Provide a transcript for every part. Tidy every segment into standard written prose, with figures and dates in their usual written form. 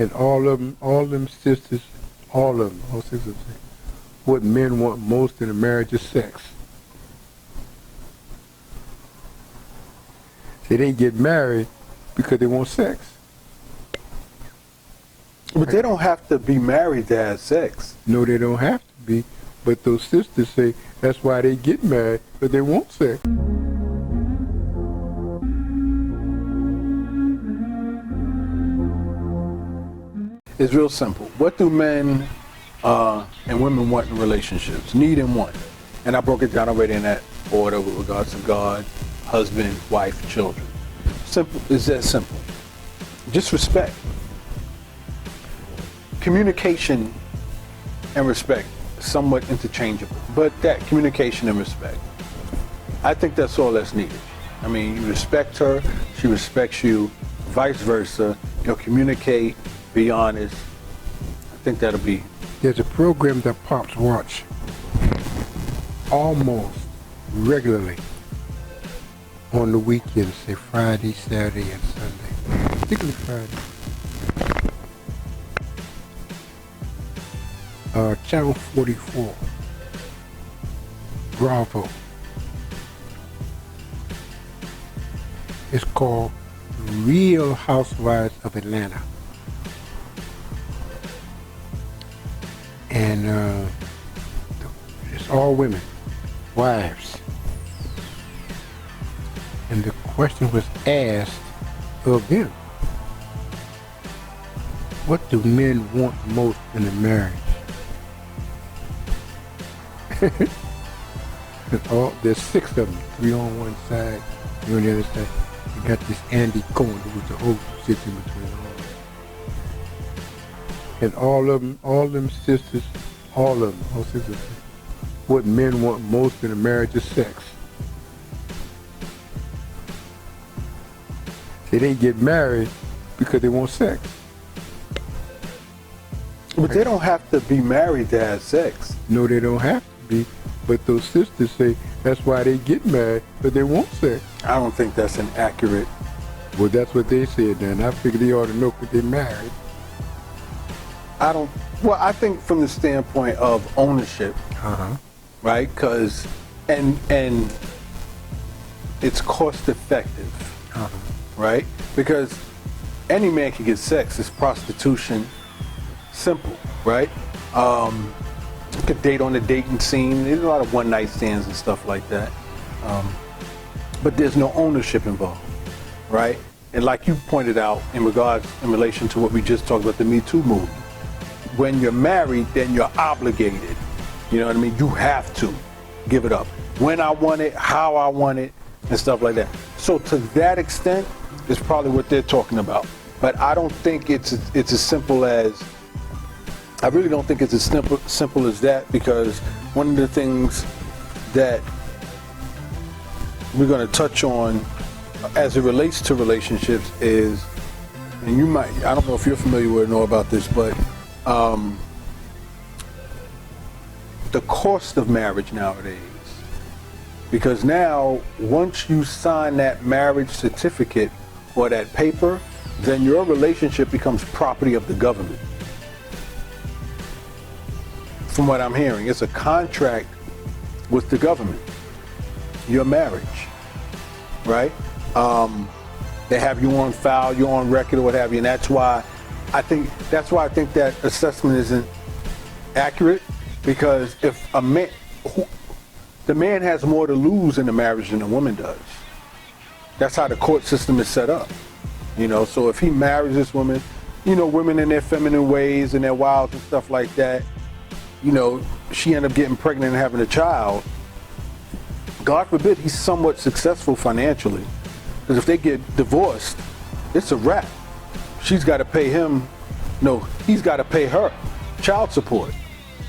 And all them sisters, all six of them, what men want most in a marriage is sex. They get married because they want sex. But they don't have to be married to have sex. No, they don't have to be. But those sisters say that's why they get married, because they want sex. It's real simple. What do men and women want in relationships? Need and want. And I broke it down already in that order with regards to God, husband, wife, children. Simple. It's that simple. Just respect. Communication and respect, somewhat interchangeable, but that communication and respect, I think that's all that's needed. I mean, you respect her, she respects you, vice versa. You'll communicate, be honest. I think that'll be. There's a program that Pops watch almost regularly on the weekends, say Friday, Saturday, and Sunday, particularly Friday. Channel 44, Bravo. It's called Real Housewives of Atlanta. And it's all women, wives. And the question was asked of them, what do men want most in a marriage? There's 6 of them, 3 on one side, 3 on the other side. You got this Andy Cohen, who's the host, who sits in between all of them. And all them sisters, all sisters, what men want most in a marriage is sex. They get married because they want sex. But they don't have to be married to have sex. No, they don't have to be. But those sisters say that's why they get married, because they want sex. I don't think that's an accurate. Well, that's what they said then. I figured they ought to know because they're married. Well, I think from the standpoint of ownership, right? Because, and it's cost effective, right? Because any man can get sex. It's prostitution. Simple, right? You could date on the dating scene. There's a lot of one-night stands and stuff like that. But there's no ownership involved, right? And like you pointed out in relation to what we just talked about, the Me Too movement, when you're married, then you're obligated. You know what I mean? You have to give it up. When I want it, how I want it, and stuff like that. So to that extent, is probably what they're talking about. But I don't think it's as simple as, I really don't think it's as simple as that, because one of the things that we're going to touch on as it relates to relationships is, and you might, I don't know if you're familiar with or know about this, but the cost of marriage nowadays. Because now, once you sign that marriage certificate or that paper, then your relationship becomes property of the government. From what I'm hearing, it's a contract with the government, your marriage, right? They have you on file, you're on record or what have you, and that's why I think that assessment isn't accurate, because if a man, the man has more to lose in a marriage than a woman does. That's how the court system is set up. You know, so if he marries this woman, you know, women in their feminine ways and their wiles and stuff like that, you know, she ended up getting pregnant and having a child. God forbid he's somewhat successful financially. Because if they get divorced, it's a wrap. She's got to pay him, no, he's got to pay her child support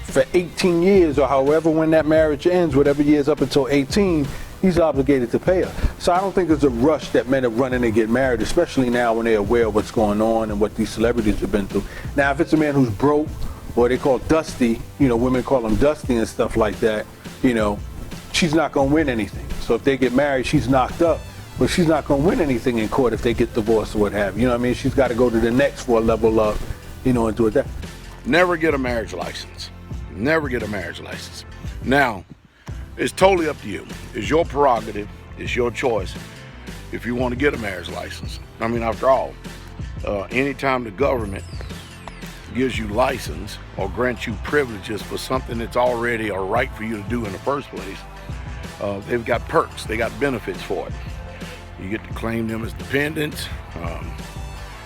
for 18 years or however when that marriage ends, whatever years up until 18, he's obligated to pay her. So I don't think there's a rush that men are running and get married, especially now when they're aware of what's going on and what these celebrities have been through. Now, if it's a man who's broke, or they call dusty, you know, women call him dusty and stuff like that, you know, she's not going to win anything. So if they get married, she's knocked up, but she's not going to win anything in court if they get divorced or what have you. You know what I mean? She's got to go to the next for a level up and do it that. Never get a marriage license. Never get a marriage license. Now, it's totally up to you. It's your prerogative. It's your choice if you want to get a marriage license. I mean, after all, anytime the government gives you license or grants you privileges for something that's already a right for you to do in the first place, they've got perks. They got benefits for it. You get to claim them as dependents.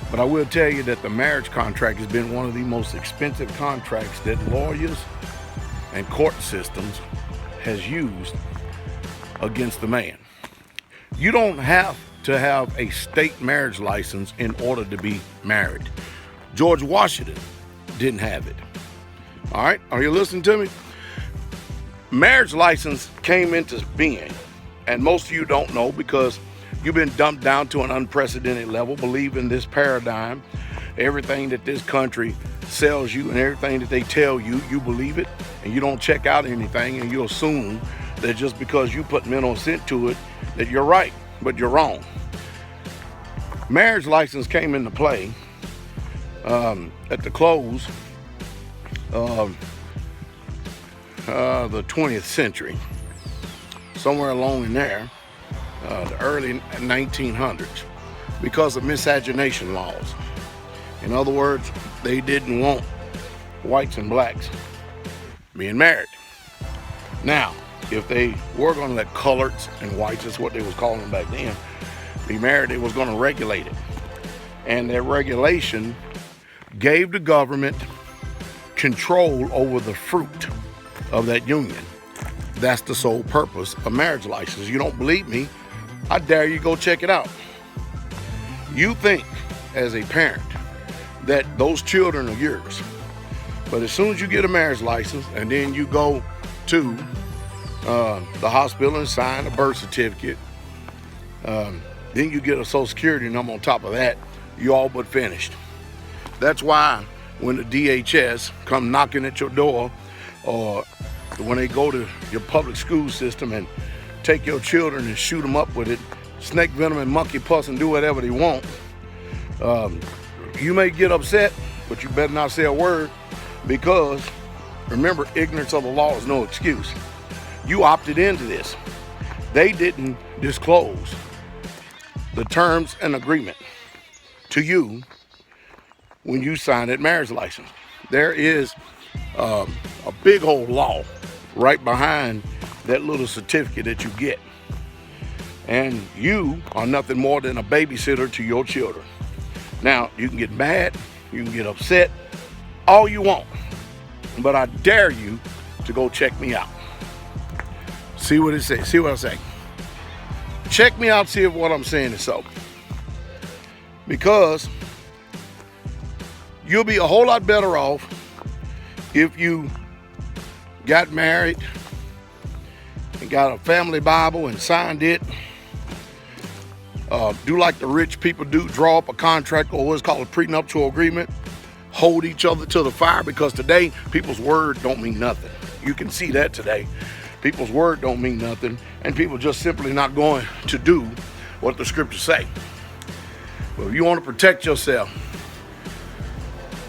But I will tell you that the marriage contract has been one of the most expensive contracts that lawyers and court systems has used against the man. You don't have to have a state marriage license in order to be married. George Washington didn't have it. All right, are you listening to me? Marriage license came into being, and most of you don't know because you've been dumped down to an unprecedented level, believing this paradigm, everything that this country sells you and everything that they tell you, you believe it, and you don't check out anything, and you assume that just because you put mental assent to it, that you're right, but you're wrong. Marriage license came into play at the close of the 20th century, somewhere along in there, the early 1900s, because of miscegenation laws. In other words, they didn't want whites and blacks being married. Now, if they were going to let coloreds and whites, that's what they was calling them back then, be married, they was going to regulate it. And that regulation gave the government control over the fruit of that union. That's the sole purpose of marriage license. You don't believe me? I dare you go check it out. You think as a parent that those children are yours, but as soon as you get a marriage license and then you go to the hospital and sign a birth certificate, then you get a social security number on top of that, you all but finished. That's why when the DHS come knocking at your door, or when they go to your public school system and take your children and shoot them up with it, snake venom and monkey pus, and do whatever they want, you may get upset, but you better not say a word, because remember, ignorance of the law is no excuse. You opted into this. They didn't disclose the terms and agreement to you when you signed that marriage license. There is a big old law right behind that little certificate that you get. And you are nothing more than a babysitter to your children. Now, you can get mad, you can get upset, all you want, but I dare you to go check me out. See what it says, see what I say. Check me out, see if what I'm saying is so. Because you'll be a whole lot better off if you got married and got a family Bible and signed it. Do like the rich people do, draw up a contract or what's called a prenuptial agreement. Hold each other to the fire, because today people's word don't mean nothing. You can see that today. People's word don't mean nothing, and people just simply not going to do what the scriptures say. But if you want to protect yourself,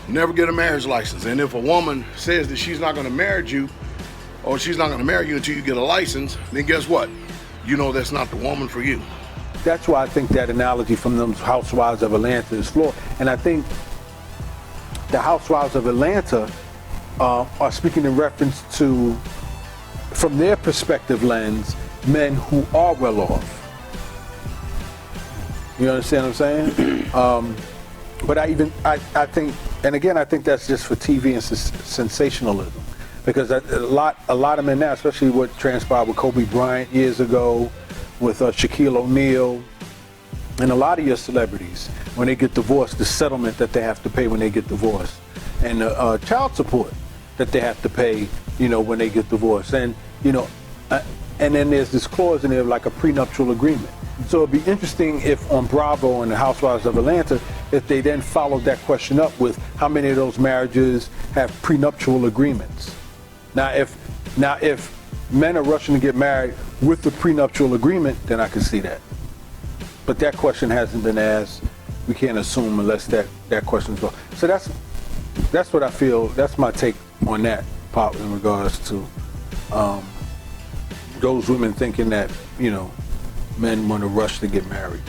never get a marriage license. And if a woman says that she's not going to marry you, or she's not going to marry you until you get a license, then guess what? You know that's not the woman for you. That's why I think that analogy from them Housewives of Atlanta is flawed. And I think the Housewives of Atlanta are speaking in reference to, from their perspective lens, men who are well off. You understand what I'm saying? But I think, and again, I think that's just for TV and sensationalism. Because a lot of men now, especially what transpired with Kobe Bryant years ago, with Shaquille O'Neal, and a lot of your celebrities, when they get divorced, the settlement that they have to pay when they get divorced, and the child support that they have to pay, when they get divorced, and and then there's this clause in there like a prenuptial agreement. So it'd be interesting if on Bravo and the Housewives of Atlanta, if they then followed that question up with how many of those marriages have prenuptial agreements. Now if men are rushing to get married with the prenuptial agreement, then I can see that. But that question hasn't been asked. We can't assume unless that question's off. So That's what I feel. That's my take on that, Pop, in regards to those women thinking that, you know, men want to rush to get married.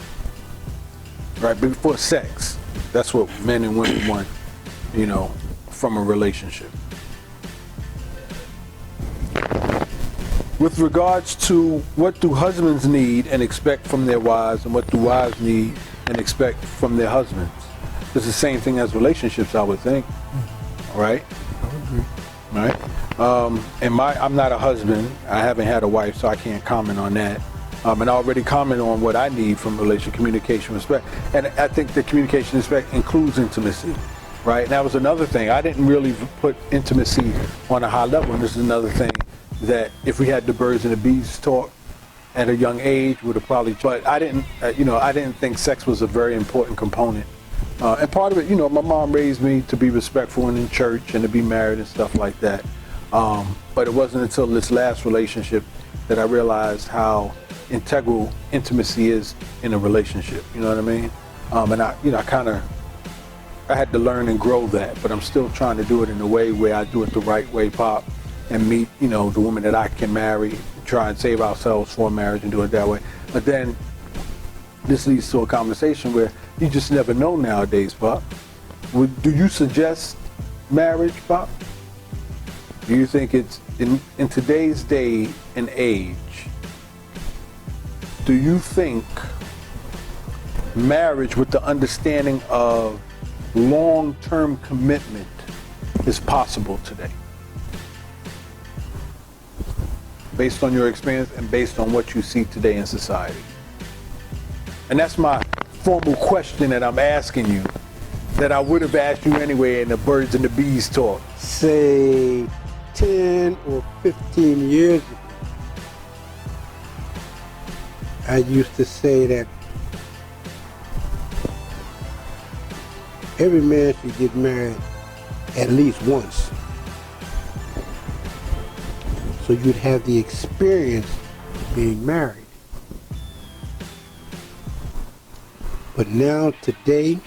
Right, before sex. That's what men and women want, you know, from a relationship. With regards to what do husbands need and expect from their wives, and what do wives need and expect from their husbands? It's the same thing as relationships, I would think. Right? I agree. Right? I'm not a husband. I haven't had a wife, so I can't comment on that. And I already commented on what I need from relationship: communication, respect. And I think the communication, respect includes intimacy. Right? And that was another thing. I didn't really put intimacy on a high level, and this is another thing that if we had the birds and the bees talk at a young age, would have probably. But I didn't, I didn't think sex was a very important component. And part of it, my mom raised me to be respectful and in church and to be married and stuff like that. But it wasn't until this last relationship that I realized how integral intimacy is in a relationship. You know what I mean? And I had to learn and grow that, but I'm still trying to do it in a way where I do it the right way, Pop. And meet, the woman that I can marry, try and save ourselves for marriage and do it that way. But then this leads to a conversation where you just never know nowadays, Pop. Do you suggest marriage, Pop? Do you think it's, in today's day and age, do you think marriage with the understanding of long-term commitment is possible today? Based on your experience and based on what you see today in society? And that's my formal question that I'm asking you, that I would have asked you anyway in the birds and the bees talk. Say 10 or 15 years ago, I used to say that every man should get married at least once. So you'd have the experience of being married. But now, today's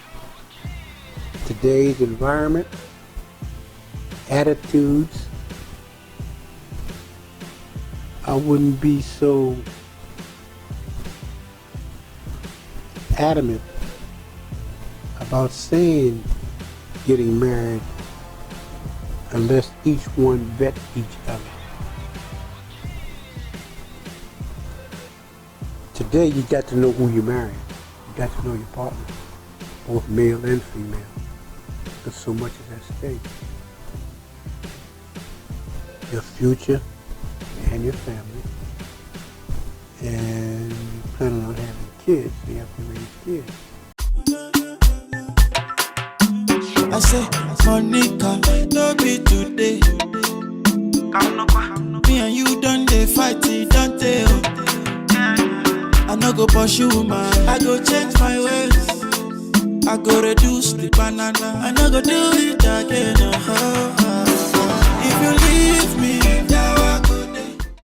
environment, attitudes, I wouldn't be so adamant about saying getting married unless each one vet each other. Today, you got to know who you're marrying. You got to know your partner, both male and female, because so much is at stake. Your future and your family, and you're planning on having kids, so you have to raise kids. I say, Monica, no be today. Me and you done dey fight, don't tell. I no go pursue man, I go change my ways. I go reduce the banana, I no go do it again. If you leave me,